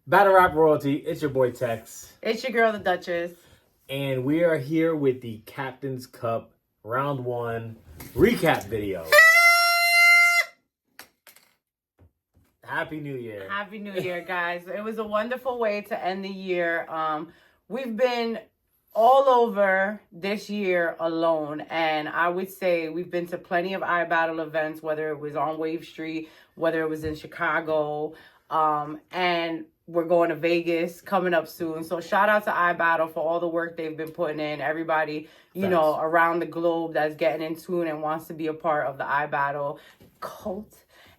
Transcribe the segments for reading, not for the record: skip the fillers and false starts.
Battle Rap Royalty, it's your boy Tex. It's your girl, the Duchess. And we are here with the Captain's Cup Round 1 recap video. Happy New Year. Happy New Year, guys. It was a wonderful way to end the year. We've been all over this year alone, and I would say we've been to plenty of iBattle events, whether it was on Wave Street, whether it was in Chicago, and we're going to Vegas coming up soon. So shout out to iBattle for all the work they've been putting in. Everybody, you know, around the globe that's getting in tune and wants to be a part of the iBattle cult.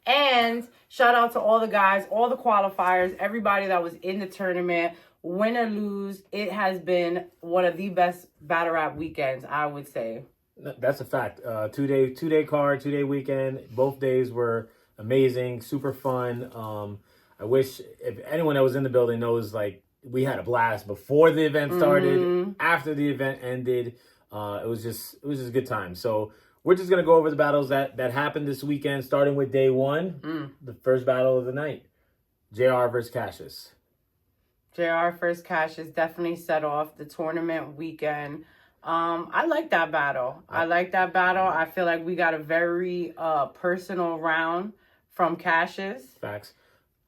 And shout out to all the guys, all the qualifiers, everybody that was in the tournament. Win or lose, it has been one of the best battle rap weekends, I would say. That's a fact. Two-day card, 2-day weekend. Both days were amazing, super fun. I wish if anyone that was in the building knows, like, we had a blast before the event started, after the event ended. It was just a good time. So we're just gonna go over the battles that happened this weekend, starting with day one, the first battle of the night, JR versus Cassius. JR versus Cassius definitely set off the tournament weekend. I like that battle. I feel like we got a very personal round from Cassius. Facts.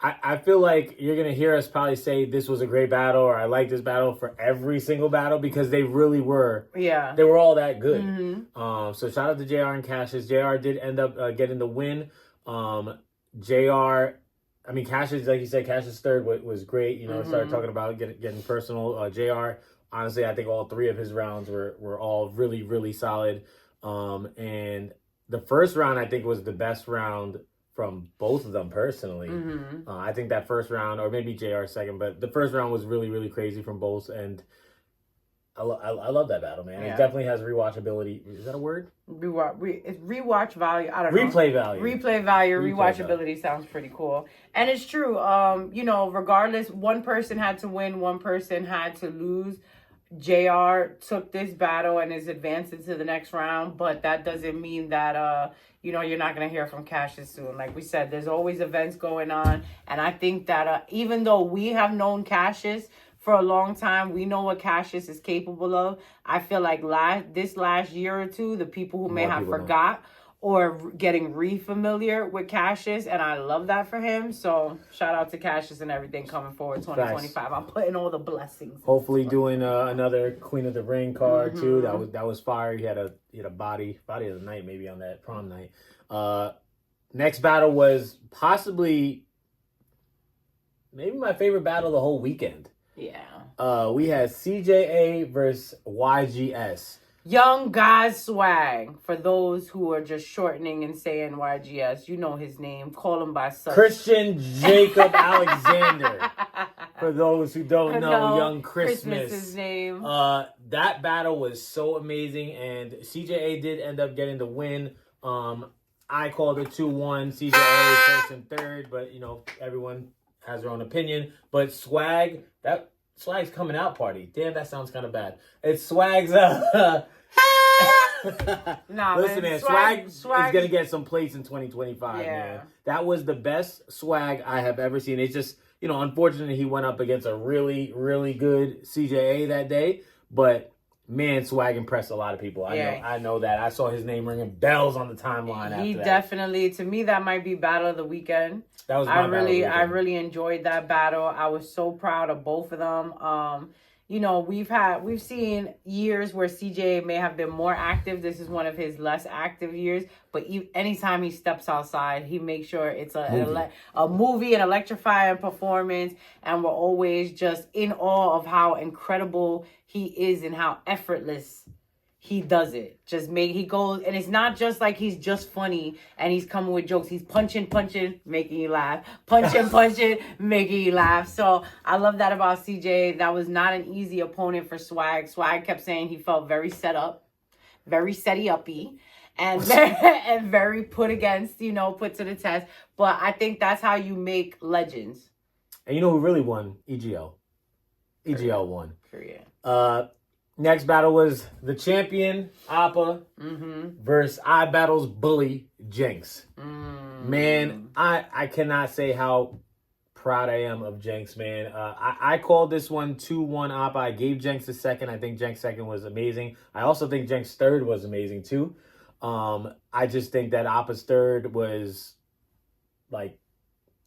I feel like you're going to hear us probably say this was a great battle or I like this battle for every single battle because they really were. Yeah. They were all that good. So shout out to JR and Cassius. JR did end up getting the win. Cassius, like you said, Cassius' third was great. You know, started talking about getting personal. JR, honestly, I think all three of his rounds were all really, really solid. And the first round, I think, was the best round from both of them personally. I think that first round, or maybe JR second, but the first round was really, really crazy from both. And I love that battle, man. Yeah. It definitely has rewatchability. Is that a word? It's rewatch value. I don't know. Replay value. Rewatchability sounds pretty cool. And it's true. You know, regardless, one person had to win, one person had to lose. JR took this battle and is advancing to the next round, but that doesn't mean that you know, you're not going to hear from Cassius soon. Like we said, there's always events going on, and I think that even though we have known Cassius for a long time, we know what Cassius is capable of. I feel like this last year or two, the people who may have forgot or getting re-familiar with Cassius, and I love that for him. So shout out to Cassius and everything coming forward 2025. I'm putting all the blessings. Hopefully doing another Queen of the Ring card too. That was fire. He had a body of the night maybe on that prom night. Next battle was possibly maybe my favorite battle of the whole weekend. Yeah. We had CJA versus YGS. Young God Swag. For those who are just shortening and saying YGS, you know his name. Call him by such. Christian Jacob Alexander. For those who don't know, Young Christmas. His name. That battle was so amazing, and CJA did end up getting the win. I called it 2-1. CJA first and third, but you know, everyone has their own opinion. But Swag's coming out party. Damn, that sounds kind of bad. It's Swag's listen, man, Swag is gonna get some plates in 2025, man. That was the best Swag I have ever seen. It's just, you know, unfortunately he went up against a really, really good CJA that day, but man, Swag impressed a lot of people. I know that. I saw his name ringing bells on the timeline after that. He definitely, to me, that might be battle of the weekend. That was my battle of the weekend. I really enjoyed that battle. I was so proud of both of them. You know, we've seen years where CJ may have been more active. This is one of his less active years, but anytime he steps outside, he makes sure it's a movie, an electrifying performance, and we're always just in awe of how incredible he is and how effortless he does it. He goes, and it's not just like he's just funny and he's coming with jokes. He's punching, making you laugh. Punching, making you laugh. So I love that about CJ. That was not an easy opponent for Swag. Swag kept saying he felt very set up, very setty-uppy, and very put against, you know, put to the test. But I think that's how you make legends. And you know who really won? EGL. EGL won. Period. Next battle was the champion, Appa, versus iBattle's bully, Jinx. Man, I cannot say how proud I am of Jenks, man. I called this one 2-1 Appa. I gave Jenks a second. I think Jenks' second was amazing. I also think Jenks' third was amazing, too. I just think that Appa's third was, like,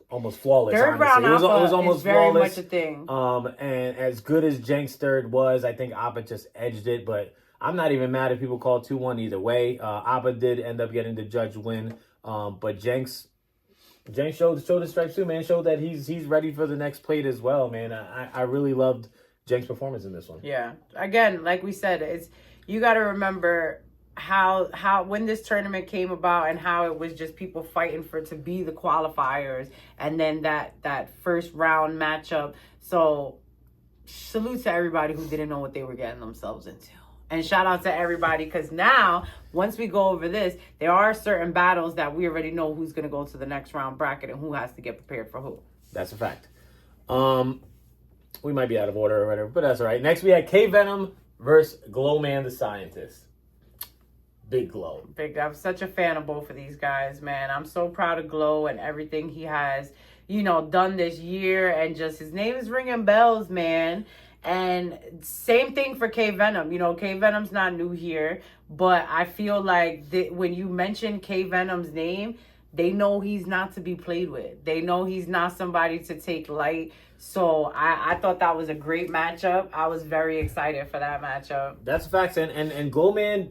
almost flawless, Third honestly. round It was almost is very flawless. much a thing. And as good as Jenks' third was, I think Appa just edged it. But I'm not even mad if people call 2-1 either way. Appa did end up getting the judge win. But Jenks showed his stripes too, man. Showed that he's ready for the next plate as well, man. I really loved Jenks' performance in this one. Yeah. Again, like we said, you got to remember how when this tournament came about and how it was just people fighting to be the qualifiers, and then that first round matchup. So salute to everybody who didn't know what they were getting themselves into. And shout out to everybody, because now, once we go over this, there are certain battles that we already know who's going to go to the next round bracket and who has to get prepared for who. That's a fact. We might be out of order or whatever, but that's all right. Next, we had K-Venom versus Glowman the Scientist. Big Glow. I'm such a fan of both of these guys, man. I'm so proud of Glow and everything he has, done this year. And just his name is ringing bells, man. And same thing for K-Venom. K-Venom's not new here, but I feel like when you mention K-Venom's name, they know he's not to be played with. They know he's not somebody to take light. So I thought that was a great matchup. I was very excited for that matchup. That's a fact. And Glowman,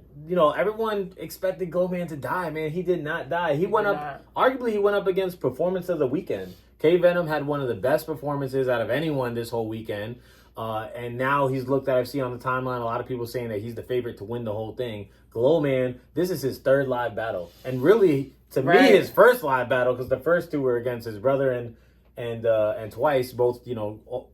everyone expected Glowman to die, man. He did not die. Arguably he went up against Performance of the Weekend. K-Venom had one of the best performances out of anyone this whole weekend. And now he's looked at, I've seen on the timeline, a lot of people saying that he's the favorite to win the whole thing. Glowman, this is his third live battle. And really, to me, his first live battle, because the first two were against his brother and twice, both,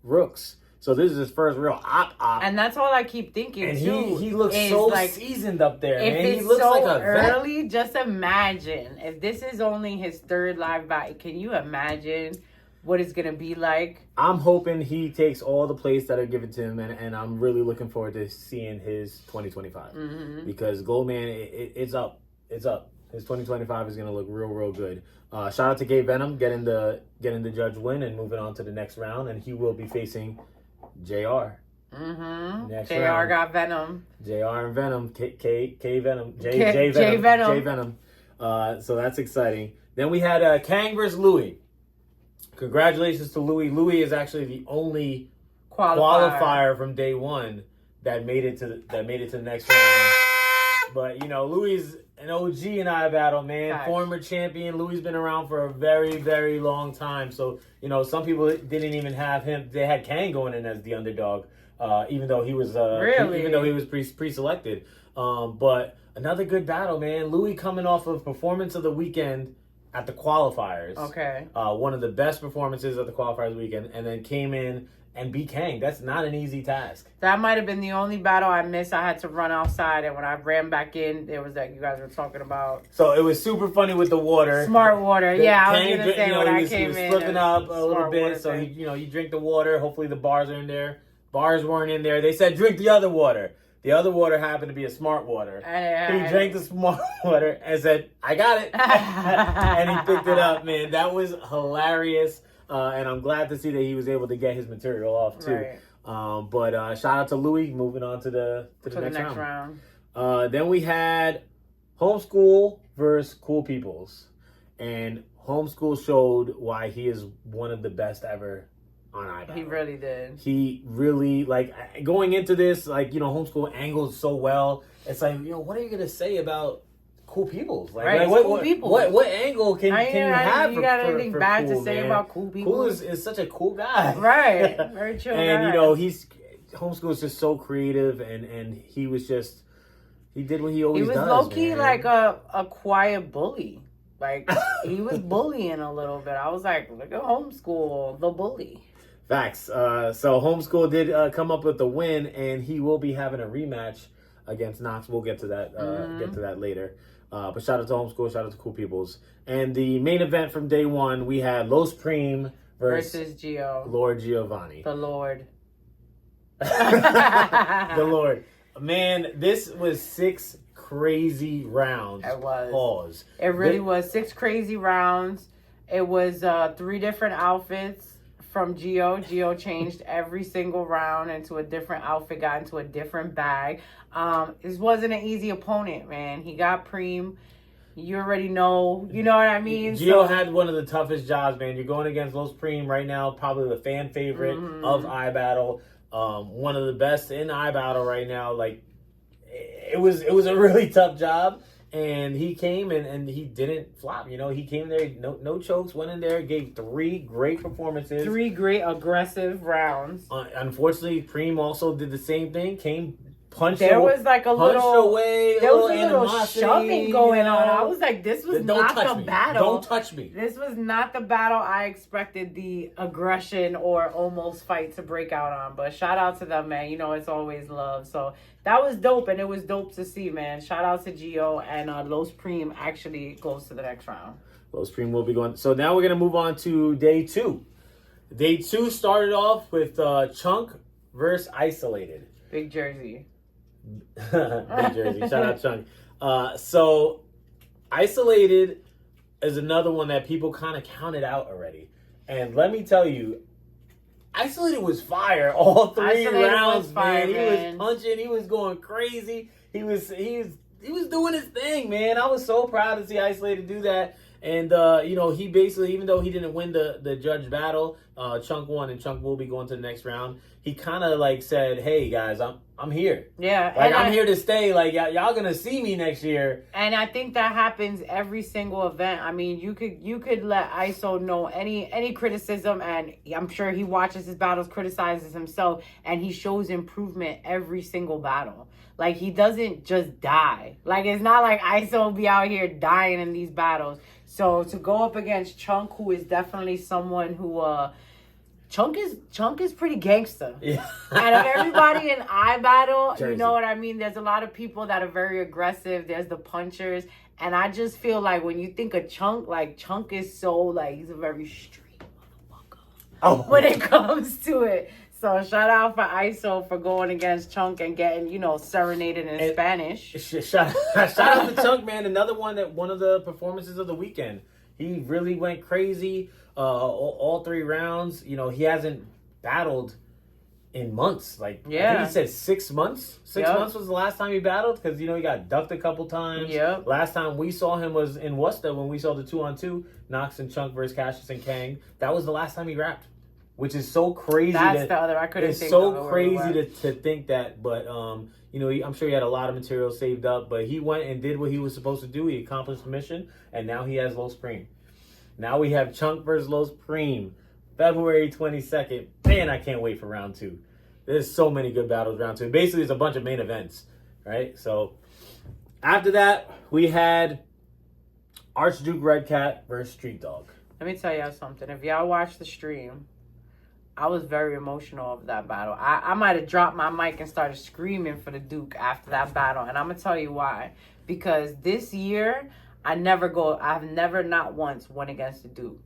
rooks. So this is his first real op. And that's all I keep thinking, and too. he looks so seasoned up there, if man. It's He looks so like a early, just imagine. If this is only his third live battle, can you imagine what it's going to be like? I'm hoping he takes all the plays that are given to him, and I'm really looking forward to seeing his 2025. Mm-hmm. Because Glowman, it's up. It's up. His 2025 is going to look real, real good. Shout out to K-Venom getting the judge win and moving on to the next round, and he will be facing JR. Mm-hmm. JR got Venom. JR and Venom. K-Venom. J Venom. So that's exciting. Then we had Kang versus Louis. Congratulations to Louis. Louis is actually the only qualifier from day one that made it to the next round. But Louis is an OG in iBattle, man. Gosh. Former champion. Louis been around for a very, very long time. So some people didn't even have him. They had Kang going in as the underdog, even though he was pre-selected. But another good battle, man. Louis coming off of Performance of the Weekend at the qualifiers. Okay. One of the best performances of the qualifiers weekend, and then came in and beat Kang. That's not an easy task. That might have been the only battle I missed. I had to run outside, and when I ran back in, there was that you guys were talking about. So it was super funny with the water. Smart water. I was Kang, going to say when I came in. He was slipping up a little bit, so you drink the water. Hopefully the bars are in there. Bars weren't in there. They said drink the other water. The other water happened to be a smart water. He drank the smart water and said, I got it. And he picked it up, man. That was hilarious. And I'm glad to see that he was able to get his material off, too. Right. But shout out to Louis, moving on to the next round. Then we had Homeschool versus Cool Peoples. And Homeschool showed why he is one of the best ever on iBattle. He really did. He really, going into this, Homeschool angles so well. It's like, what are you going to say about Cool Peoples? Cool Peoples. What angle can you have? You got anything bad to say about Cool Peoples? Cool is such a cool guy. Right. Very chill guy. And, Homeschool is just so creative, and he was just, he did what he always does. He was low-key like a quiet bully. He was bullying a little bit. I was like, look at Homeschool, the bully. Facts. So Homeschool did come up with the win, and he will be having a rematch against Knox. We'll get to that. Get to that later. But shout out to Homeschool. Shout out to Cool Peoples. And the main event from day one, we had Los Prime versus Gio. Lord Giovanni. The Lord. The Lord. Man, this was 6 crazy rounds. It was. Pause. It really was 6 crazy rounds. It was 3 different outfits. from Gio. Gio changed every single round into a different outfit, got into a different bag. This wasn't an easy opponent, man. He got Preem. You already know. You know what I mean? Gio had one of the toughest jobs, man. You're going against Los Preem right now, probably the fan favorite of iBattle. One of the best in iBattle right now. Like, it was a really tough job. And he came and he didn't flop. You know, he came there, no chokes, went in there, gave 3 great performances. 3 great aggressive rounds. Unfortunately, Preem also did the same thing, punched there was like a little shoving going on. I was like, this was not the battle. Don't touch me. This was not the battle I expected the aggression or almost fight to break out on. But shout out to them, man. You know, it's always love. So that was dope, and it was dope to see, man. Shout out to Gio, and Los Preem actually goes to the next round. Los Preem will be going. So now we're going to move on to day 2. Day 2 started off with Chunk versus Isolated. Big Jersey. Big Jersey. Shout out Chunk. So Isolated is another one that people kind of counted out already. And let me tell you, Isolated was fire all 3 rounds, man. He was punching. He was going crazy. He was doing his thing, man. I was so proud to see Isolated do that. And, you know, he basically, even though he didn't win the judge battle, Chunk won, and Chunk will be going to the next round. He kind of like said, "Hey guys, I'm here. Yeah, like I'm here to stay. Like y'all gonna see me next year." And I think that happens every single event. I mean, you could let ISO know any criticism, and I'm sure he watches his battles, criticizes himself, and he shows improvement every single battle. Like, he doesn't just die. Like, it's not like ISO be out here dying in these battles. So to go up against Chunk, who is definitely someone who Chunk is pretty gangster. Yeah. And of everybody in iBattle, Jersey, you know what I mean? There's a lot of people that are very aggressive. There's the punchers. And I just feel like when you think of Chunk, like, Chunk is so, like, he's a very street motherfucker when it comes to it. So shout out for ISO for going against Chunk and getting, you know, serenaded in Spanish. Shout out to Chunk, man. Another one of the performances of the weekend. He really went crazy. All 3 rounds. You know, he hasn't battled in months. Like, I think he said 6 months. 6 months was the last time he battled, because, you know, he got ducked a couple times. Yep. Last time we saw him was in Worcester when we saw the 2-on-2, Knox and Chunk versus Cassius and Kang. That was the last time he rapped, which is so crazy. That's the other. I couldn't it's think so of crazy to think that, but you know, I'm sure he had a lot of material saved up, but he went and did what he was supposed to do. He accomplished the mission, and now he has Los Preem. Now we have Chunk versus Los Preem, February 22nd. Man, I can't wait for round 2. There's so many good battles round 2. Basically, it's a bunch of main events, right? So after that, we had Archduke Redcat versus Street Dog. Let me tell y'all something. If y'all watch the stream, I was very emotional of that battle. I might have dropped my mic and started screaming for the Duke after that battle. And I'm going to tell you why. Because this year, I've never not once went against the Duke.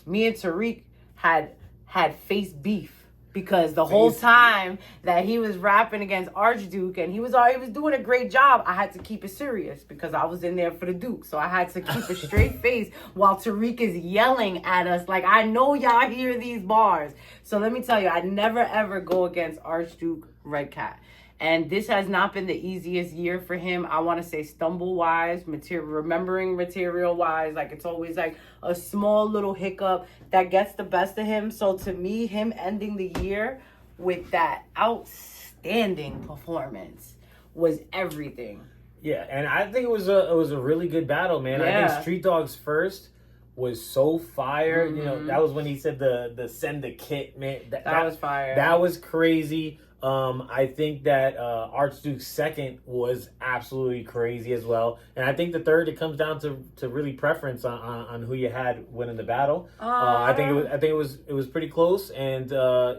Me and Tariq had face beef. Because the whole time that he was rapping against Archduke and he was doing a great job, I had to keep it serious because I was in there for the Duke. So I had to keep a straight face while Tariq is yelling at us. Like, I know y'all hear these bars. So let me tell you, I never ever go against Archduke Redcat. And this has not been the easiest year for him. I want to say stumble-wise, remembering material-wise. Like, it's always like a small little hiccup that gets the best of him. So to me, him ending the year with that outstanding performance was everything. Yeah, and I think it was a really good battle, man. Yeah. I think Street Dog's first was so fire. Mm-hmm. You know, that was when he said the send the kit, man. That was fire. That was crazy. I think that Archduke's second was absolutely crazy as well, and I think the third, it comes down to really preference on who you had winning the battle. I think it was pretty close, and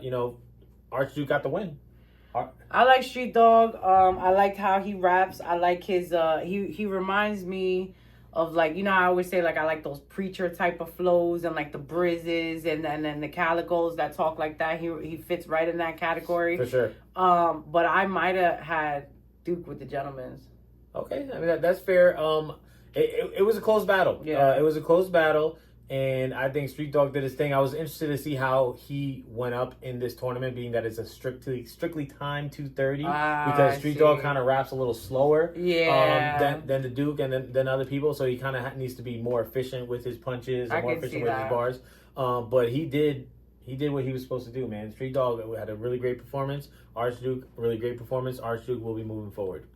you know, Archduke got the win. I like Street Dog. I liked how he raps. I like his he reminds me of, like, you know, I always say, like, I like those preacher type of flows and, like, the Brizzes and then the Calicos that talk like that. He fits right in that category. For sure. But I might have had Duke with the Gentlemen's. Okay. I mean, that's fair. It was a close battle. Yeah. It was a close battle. And I think Street Dog did his thing. I was interested to see how he went up in this tournament, being that it's a strictly timed 230, because Street Dog kind of raps a little slower than the Duke and than other people. So he kind of needs to be more efficient with his punches and more efficient with his bars. But he did what he was supposed to do, man. Street Dog had a really great performance. Archduke, really great performance. Archduke will be moving forward.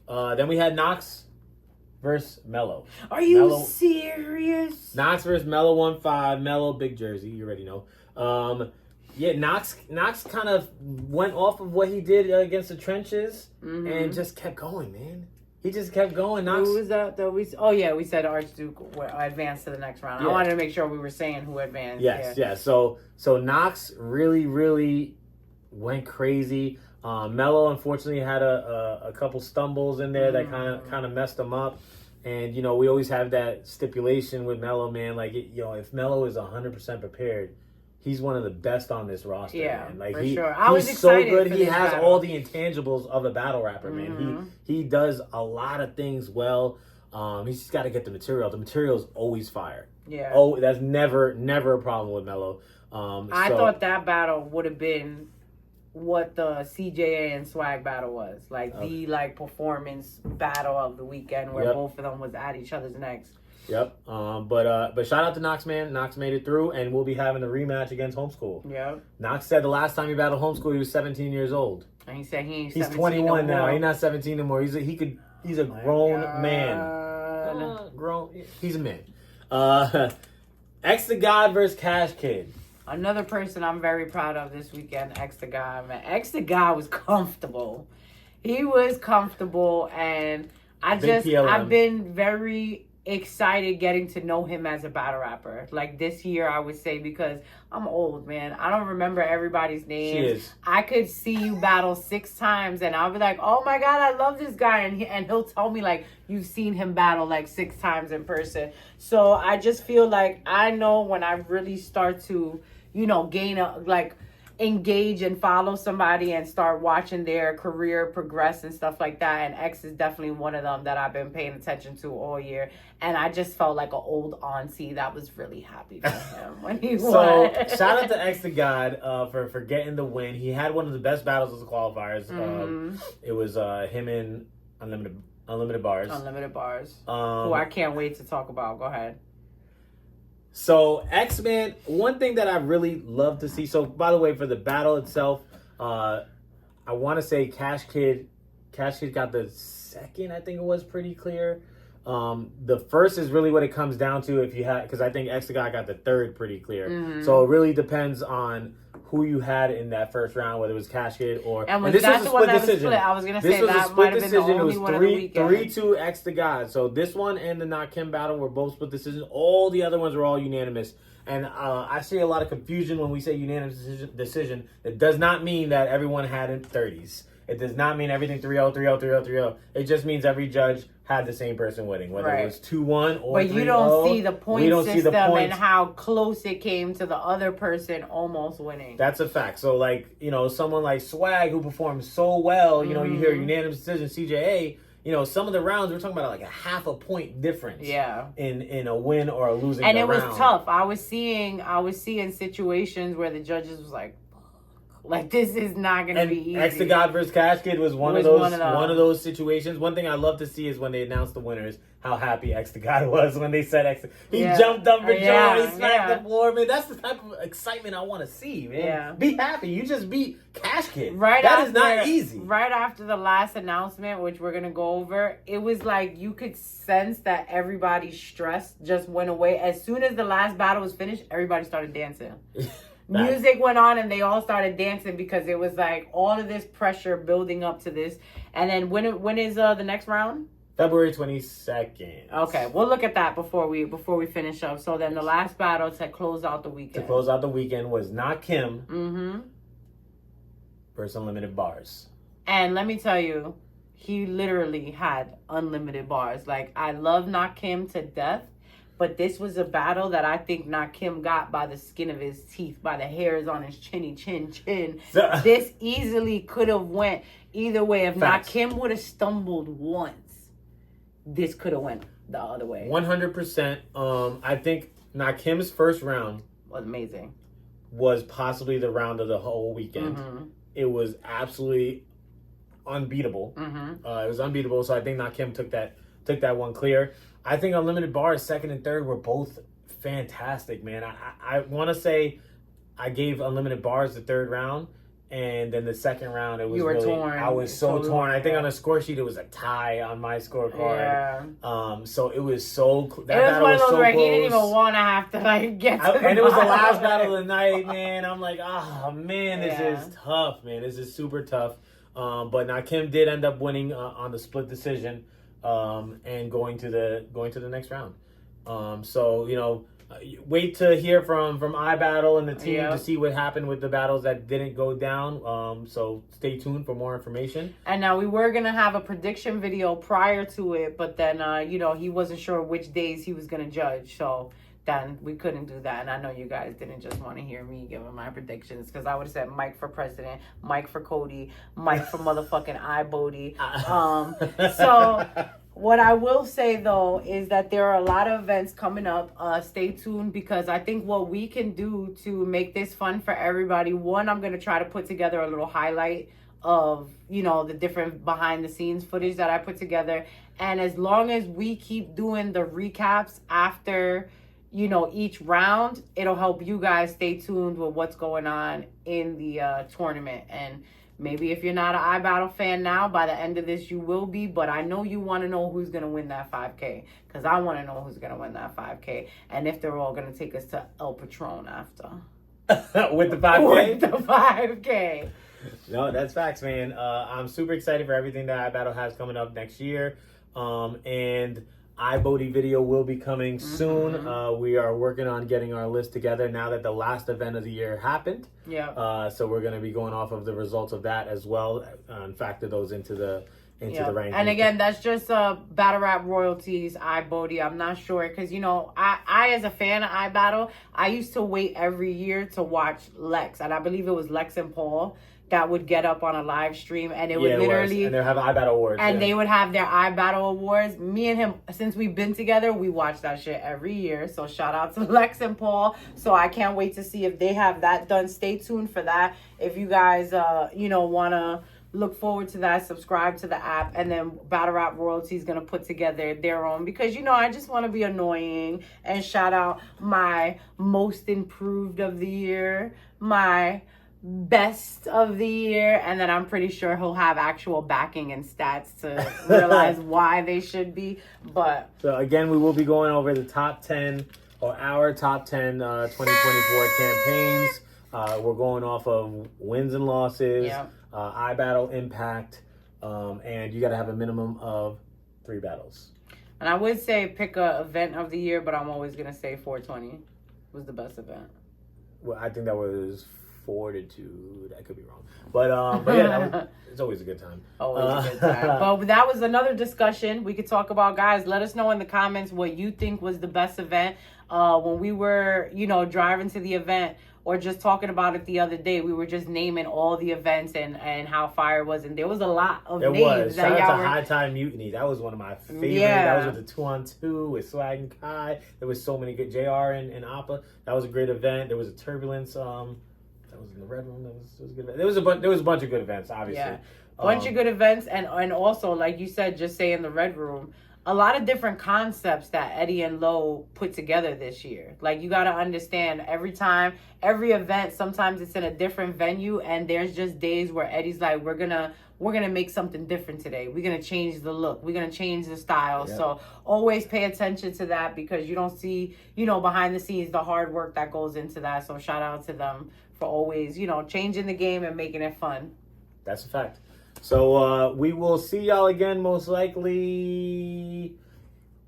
Then we had Knox versus Mello. Are you serious? Knox versus Mello 1-5. Mello, big jersey. You already know. Knox kind of went off of what he did against the trenches and just kept going, man. He just kept going. Knox. Who was that? We said Archduke advanced to the next round. I wanted to make sure we were saying who advanced. Yes. So Knox really went crazy. Mello unfortunately had a couple stumbles in there that kind of messed him up. And we always have that stipulation with Mello, man. Like if Mello is 100% prepared, he's one of the best on this roster. Man. Like for sure. I was excited. So good. He has all the intangibles of a battle rapper, man. He does a lot of things well. He's just got to get the material. The material is always fire. Yeah. Oh, that's never a problem with Mello. I thought that battle would have been what the CJA and Swag battle was, the performance battle of the weekend where both of them was at each other's necks. Yep. But shout out to Knox, man. Knox made it through, and we'll be having a rematch against Homeschool. Yep. Knox said the last time he battled Homeschool, he was 17 years old. And he said he's 21 now. He's not 17 anymore. He's a grown man. He's a man. X the God versus Cash Kid. Another person I'm very proud of this weekend, X the God, man. X the God was comfortable. He was comfortable, and I've been very excited getting to know him as a battle rapper. Like this year, I would say, because I'm old, man. I don't remember everybody's names. I could see you battle 6 times, and I'll be like, oh my God, I love this guy. And he'll tell me, like, you've seen him battle, like, 6 times in person. So I just feel like I know when I really start to, engage and follow somebody and start watching their career progress and stuff like that. And X is definitely one of them that I've been paying attention to all year. And I just felt like an old auntie that was really happy for him when he won. So shout out to X the God for getting the win. He had one of the best battles of the qualifiers. It was him and Unlimited Bars. Who I can't wait to talk about. Go ahead. So, X-Man, one thing that I really love to see. So, by the way, for the battle itself, I want to say Cash Kid got the second, I think it was pretty clear. The first is really what it comes down to because I think X the Guy got the third pretty clear. So, it really depends on who you had in that first round, whether it was Cash Kid or... And this was a split decision. I was going to say that might have been the only one of the weekend. 3-2 X the God. So this one and the Not Kim battle were both split decisions. All the other ones were all unanimous. And I see a lot of confusion when we say unanimous decision. It does not mean that everyone had in 30s. It does not mean everything 3-0, 3-0, 3-0, 3-0. It just means every judge had the same person winning, whether it was 2-1 or 3-0. But you don't see the point system and how close it came to the other person almost winning. That's a fact. So, someone like Swag who performed so well, you hear unanimous decision, CJA, some of the rounds, we're talking about like a half a point difference in a win or a losing round. And it was tough. I was seeing situations where the judges was like, this is not going to be easy. X the God versus Cash Kid was one of those situations. One thing I love to see is when they announced the winners, how happy X the God was when they said X. He jumped up for joy. He smacked the floor, man. That's the type of excitement I want to see, man. Yeah. Be happy. You just beat Cash Kid. That is not easy. Right after the last announcement, which we're going to go over, it was like you could sense that everybody's stress just went away. As soon as the last battle was finished, everybody started dancing. Music went on and they all started dancing because it was like all of this pressure building up to this. And then when is the next round? February 22nd. Okay, we'll look at that before we finish up. So then the last battle to close out the weekend. Was Not Kim versus Unlimited Bars. And let me tell you, he literally had unlimited bars. Like, I love Not Kim to death. But this was a battle that I think Not Kim got by the skin of his teeth, by the hairs on his chin. This easily could have went either way. If Not Kim would have stumbled once, this could have went the other way. 100%. I think Nakim's first round was amazing. Was possibly the round of the whole weekend. It was absolutely unbeatable. It was unbeatable. So I think Nakim took that one clear. I think Unlimited Bars second and third were both fantastic, man. I want to say I gave Unlimited Bars the third round, and then the second round it was torn. I was so torn. I think on the score sheet it was a tie on my scorecard. Yeah. So it was so that it was battle one of those so where close. He didn't even want to have to like get to and it was the last battle of the night, man. I'm like, oh man, this is tough, man. This is super tough. But Nakim did end up winning on the split decision, and going to the next round. So you know, wait to hear from iBattle and the team to see what happened with the battles that didn't go down. So stay tuned for more information. And now we were gonna have a prediction video prior to it, but then you know, he wasn't sure which days he was gonna judge, so then we couldn't do that. And I know you guys didn't just want to hear me giving my predictions, because I would have said Mike for president, Mike for Cody, Mike for motherfucking iBoaty. So what I will say though is that there are a lot of events coming up. Stay tuned, because I think what we can do to make this fun for everybody, one, I'm going to try to put together a little highlight of, you know, the different behind the scenes footage that I put together. And as long as we keep doing the recaps after, you know, each round, it'll help you guys stay tuned with what's going on in the tournament. And maybe if you're not an iBattle fan now, by the end of this you will be. But I know you want to know who's going to win that 5K, because I want to know who's going to win that 5K. And if they're all going to take us to El Patron after. With the 5K? With the 5K. No, that's facts, man. I'm super excited for everything that iBattle has coming up next year. And iBoaty video will be coming soon. We are working on getting our list together now that the last event of the year happened. Yeah. So we're going to be going off of the results of that as well, and factor those into the ranking. And again, that's just Battle Rap Royalties, iBoaty. I'm not sure, because, you know, I as a fan of iBattle, I used to wait every year to watch Lex, and I believe it was Lex and Paul that would get up on a live stream, and it would literally, and they'll have iBattle awards, and they would have their iBattle awards. Me and him, since we've been together, we watch that shit every year. So shout out to Lex and Paul. So I can't wait to see if they have that done. Stay tuned for that. If you guys, you know, want to look forward to that, subscribe to the app. And then Battle Rap Royalty is going to put together their own, because, you know, I just want to be annoying and shout out my most improved of the year, my best of the year, and then I'm pretty sure he'll have actual backing and stats to realize why they should be. But so again, we will be going over the top 10 or our top 10 2024 campaigns. We're going off of wins and losses, iBattle impact, and you got to have a minimum of 3 battles. And I would say pick a event of the year, but I'm always gonna say 420 was the best event. Well, I think that was Fortitude. I could be wrong, but yeah, it's always a good time. Always a good time. But that was another discussion we could talk about, guys. Let us know in the comments what you think was the best event. When we were, you know, driving to the event, or just talking about it the other day, we were just naming all the events and how fire was, and there was a lot of names. Was. Shout out to High Time Mutiny. That was one of my favorites. Yeah. That was with the 2-on-2 with Swag and Kai. There was so many good JR and Appa. That was a great event. There was a Turbulence. That was in the Red Room. That was a good event. There was a bunch of good events, obviously. Yeah. Bunch of good events, and also, like you said, just say in the Red Room, a lot of different concepts that Eddie and Lo put together this year. Like, you got to understand, every event, sometimes it's in a different venue, and there's just days where Eddie's like, we're gonna make something different today. We're gonna change the look. We're gonna change the style. Yeah. So always pay attention to that, because you don't see, you know, behind the scenes the hard work that goes into that. So shout out to them for always, you know, changing the game and making it fun. That's a fact. So we will see y'all again, most likely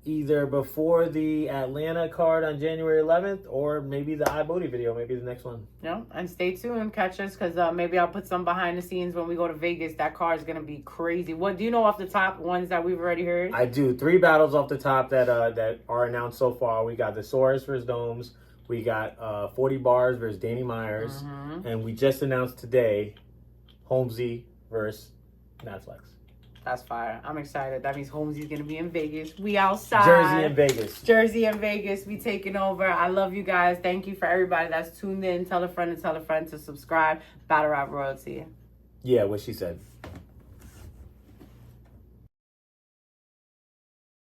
either before the Atlanta card on January 11th, or maybe the iBoaty video, maybe the next one. Yeah, and stay tuned, catch us, because maybe I'll put some behind the scenes when we go to Vegas. That card is going to be crazy. What do you know off the top, ones that we've already heard? I do. 3 battles off the top that are announced so far. We got the Saurus versus Domes. We got 40 Bars versus Danny Myers. And we just announced today Holmesy versus Natflex. That's fire. I'm excited. That means Holmesy's going to be in Vegas. We outside. Jersey and Vegas. Jersey and Vegas. We taking over. I love you guys. Thank you for everybody that's tuned in. Tell a friend and tell a friend to subscribe. Battle Rap Royalty. Yeah, what she said.